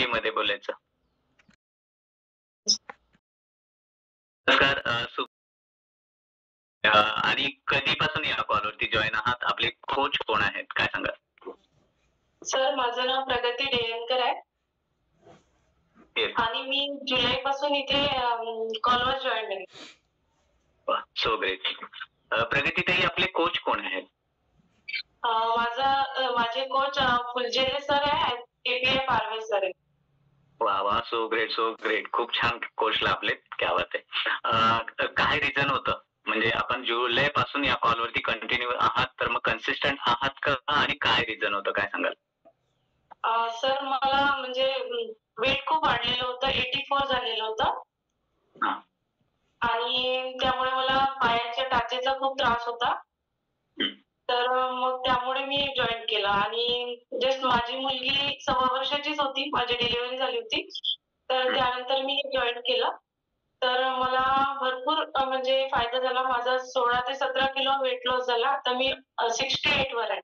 हिंदीमध्ये बोलायचं. नमस्कार आणि कधीपासून या कॉलवरती जॉईन आहात? आपले कोच कोण आहेत काय सांगाल? सर माझं नाव प्रगती डेळणकर आहे Yes. आणि मी जुलैपासून इथे कॉलवर जॉईन आहे. So great. प्रगतीताई आपले कोच कोण आहेत? माझे कोच फुलझेले सर आहे, API पारवे सर आहे. वा वा, सो ग्रेट सो ग्रेट. खूप छान कोच लाभलेत. क्या बात आहे. काय रिझन होतं म्हणजे आपण जुलै पासून या कॉलवरती कंटिन्यू आहात तर मग कन्सिस्टंट आहात का आणि काय रिझन होतं काय सांगाल? सर मला म्हणजे वेट खूप वाढलेलं होतं, 84 झालेलं होतं हा. आणि त्यामुळे मला पायाच्या टाचेचा खूप त्रास होता. तर मग त्यामुळे मी जॉईन केलं आणि जस्ट माझी मुलगी 1.25 वर्षाचीच होती, माझी डिलिव्हरी झाली होती. तर त्यानंतर मी जॉईन केलं. तर मला भरपूर म्हणजे फायदा झाला. माझा 16 ते 17 किलो वेट लॉस झाला. आता मी 68 वर आहे.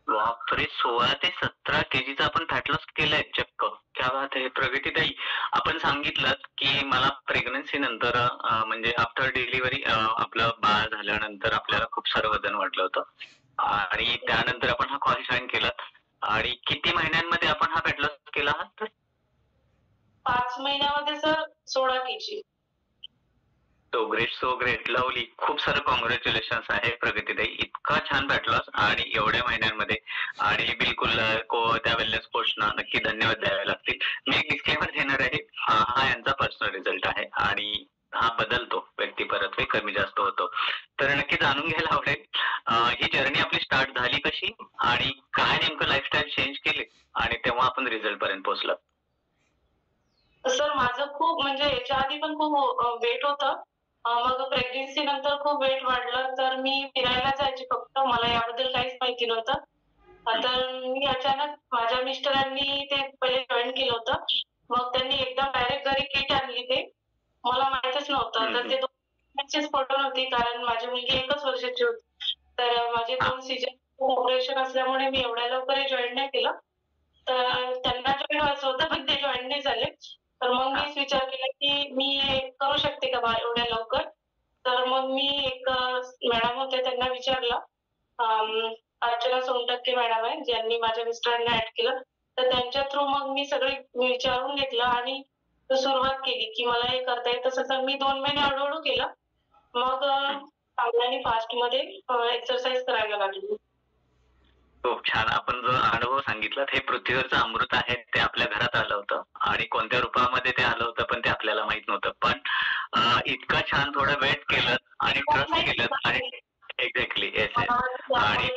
बापरे, 16 ते 17 केजीचा आपण फॅट लॉस केलाय चक्क. क्या बात आहे. प्रगतीताई आपण सांगितलं की मला प्रेग्नन्सी नंतर म्हणजे आफ्टर डिलिव्हरी आपलं बाळ झाल्यानंतर आपल्याला खूप सारं वजन वाढलं होतं आणि त्यानंतर आपण हा कॉल जॉईन केला आणि किती महिन्यांमध्ये आपण हा फॅट लॉस केला आहात? तर 5 महिन्यामध्ये sir 16 KG. So great lovely. खूप सारं कॉंग्रॅच्युलेशन्स आहे प्रगतीताई. इतका छान फॅट लॉस आणि एवढ्या महिन्यांमध्ये आणि बिलकुल त्या वेलनेस कोचना नक्की धन्यवाद द्यावे लागतील. मी एक डिस्क्लेमर देणार आहे. हा यांचा पर्सनल रिझल्ट आहे आणि हा बदलतो, व्यक्ती परत्वे कमी जास्त होतो. तर नक्की जाणून घ्यायला आवडेल ही जर्नी आपली स्टार्ट झाली कशी आणि काय नेमकं लाईफस्टाईल चेंज केले आणि तेव्हा आपण रिझल्ट पर्यंत पोहोचलो. सर माझं खूप म्हणजे याच्या आधी पण खूप वेट होतं. मग प्रेग्नन्सी नंतर खूप वेट वाढलं तर मी फिरायला जायचे फक्त. मला याबद्दल काहीच माहिती नव्हतं. तर मी अचानक माझ्या मिस्टरांनी ते पहिले जॉईन केलं होतं. मग त्यांनी एकदम डायरेक्ट घरी किट आणली ते. मला माहीतच नव्हतं. तर ते 2 महिन्याचीच पटून होती कारण माझी मुलगी 1च वर्षाची होती. तर माझे 2 सीझर ऑपरेशन असल्यामुळे मी एवढ्या लवकर जॉईन नाही केलं. तर त्यांना जॉईन व्हायचं होतं पण ते जॉईन नाही झाले. तर मग मीच विचार केला की मी करू शकते का बा एवढ्या लवकर? तर मग मी एक मॅडम होते त्यांना विचारलं. अर्चना सोनटक्के मॅडम आहे, ज्यांनी माझ्या मिस्टरांना ॲड केलं. तर त्यांच्या थ्रू मग मी सगळे विचारून घेतलं आणि सुरुवात केली की मला हे करता येत असेल तर मी 2 महिने हळू-हळू केलं. मग चांगल्याने फास्टमध्ये एक्सरसाइज करायला लागली. खूप छान. आपण जो अनुभव सांगितलात हे पृथ्वीवरचं अमृत आहे. ते आपल्या घरात आलं होतं आणि कोणत्या रूपामध्ये ते आलं होतं पण ते आपल्याला माहित नव्हतं. पण इतकं छान थोडं वेट केलं आणि ट्रस्ट केलं आणि एक्झॅक्टली येस आणि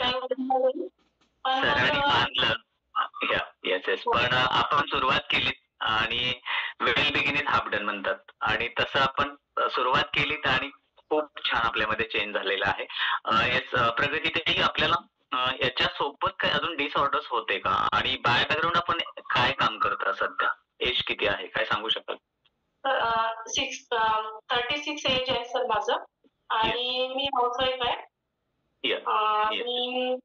सरांनी मानलं. Yes yes. पण आपण सुरुवात केली आणि वेल बिगिनिंग हाफ डन म्हणतात आणि तसं आपण सुरुवात केली आणि खूप छान आपल्यामध्ये चेंज झालेला आहे. येस प्रगतीताई आपल्याला याच्या सोबत काही अजून डिसऑर्डर्स होते का आणि बॅकग्राऊंड आपण काय काम करता सध्या? एज किती आहे काय सांगू शकाल? 36 एज आहे सर माझं आणि मी हाऊसवाईफ आहे. मी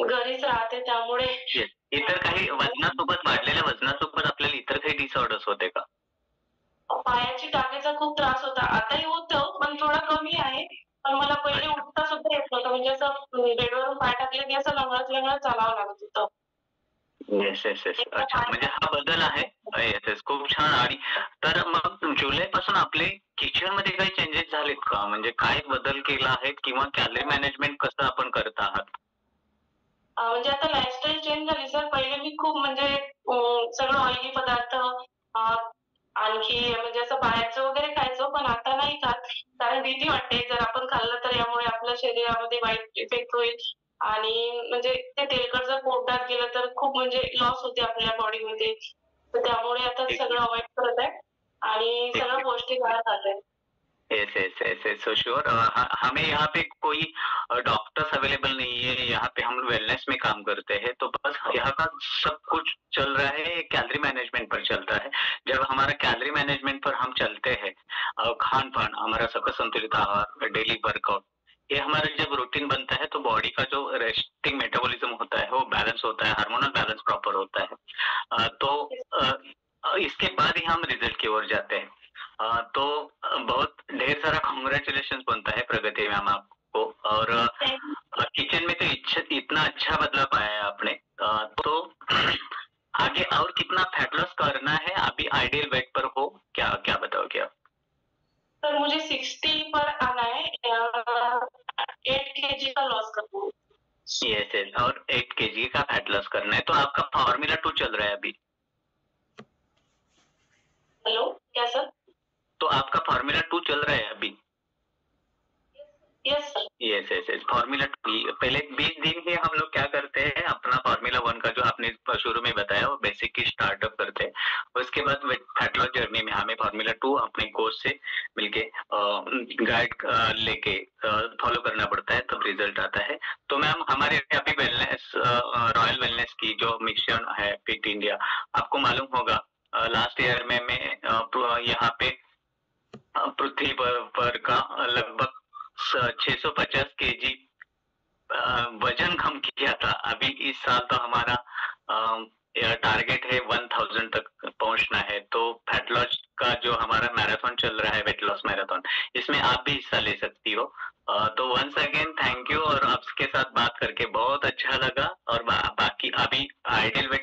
घरीच राहते त्यामुळे इतर काही वजनासोबत वाढलेल्या वजनासोबत आपल्याला इतर काही डिसऑर्डर्स होते का? पायाची टाकेचा खूप त्रास होता. आताही होतं पण थोडा कमी आहे. पण मला पहिले उठता सुद्धा येत नव्हतं. म्हणजे असं बेडवरून पाय टाकले की असं लंगडत-लंगडत चालावं लागत होतं. Yes yes yes. अच्छा म्हणजे हा बदल आहे. Yes yes. खूप छान. आणि तर मग जुलैपासून आपले किचनमध्ये काही चेंजेस झालेत का? म्हणजे काय बदल केला आहे किंवा कॅलरी मॅनेजमेंट कसं आपण करत आहात? म्हणजे आता लाईफस्टाईल चेंज झाली सर. पहिले मी खूप म्हणजे सगळं ऑइली पदार्थ आणखी म्हणजे असं बाहेरचं वगैरे खायचो पण आता नाही खात. कारण भीती वाटते जर आपण खाल्लं तर यामुळे आपल्या शरीरामध्ये वाईट इफेक्ट होईल आणि म्हणजे ते तेलकट जर पोटात गेलं तर खूप म्हणजे लॉस होते आपल्या बॉडीमध्ये. तर त्यामुळे आता सगळं अव्हॉइड करत आहे आणि सगळं पौष्टिक आहार खात आहे. Yes yes yes yes so sure. हमें यहाँ पे कोई डॉक्टर्स अवेलेबल नहीं है. यहाँ पे हम वेलनेस में काम करते हैं तो बस यहाँ का सब कुछ चल रहा है कैलोरी मैनेजमेंट पर चलता है. जब हमारा कैलोरी मैनेजमेंट पर हम चलते हैं खान पान हमारा सबका संतुलित आहार डेली वर्कआउट ये हमारा जब रूटीन बनता है तो बॉडी का जो रेस्टिंग मेटाबॉलिज्म होता है वो बैलेंस होता है, हार्मोनल बैलेंस प्रॉपर होता है। इसके बाद ही हम रिजल्ट की ओर जाते हैं। तो बहुत ढेर सारा कांग्रेचुलेशन बनता है प्रगति मैम आपको, और किचन में तो इतना अच्छा बदलाव पाया है आपने। तो आगे और कितना फैट लॉस करना है? अभी आइडियल वेट पर हो क्या, क्या बताओगे आप? सर मुझे 60 पर आना है, 8 केजी का लॉस करना है। यस यस, और 8 केजी का फैट लॉस करना है। तो आपका फॉर्मूला 2 चल रहा है अभी? हेलो, क्या सर? तो आपका फॉर्मूला 2 चल रहा है अभी? Yes sir. Yes yes yes, formula 2 पहले 20 दिन ही हम लोग क्या करते हैं, अपना फॉर्मूला 1 का जो आपने शुरू में बताया वो बेसिक की स्टार्टअप करते हैं। उसके बाद फैट लॉस जर्नी में हमें फॉर्मूला 2 अपने कोच से मिलके गाइड लेके फॉलो करना पड़ता है, तब रिजल्ट आता है। तो मैम हमारे अभी वेलनेस, रॉयल वेलनेस की जो मिशन है फिट इंडिया, आपको मालूम होगा लास्ट ईयर में मैं यहाँ पे पृथ्वी पर का लगभग 650 केजी वजन कम किया था। अभी इस साल तो हमारा टारगेट है 1000 तक पहुंचना है। तो फैट लॉस का जो हमारा मैराथन चल रहा है, वेट लॉस मैराथन, इसमें आप भी हिस्सा ले सकती हो। तो वंस अगेन थैंक यू, और आपके साथ बात करके बहुत अच्छा लगा। और बाकी अभी आइडियल वेट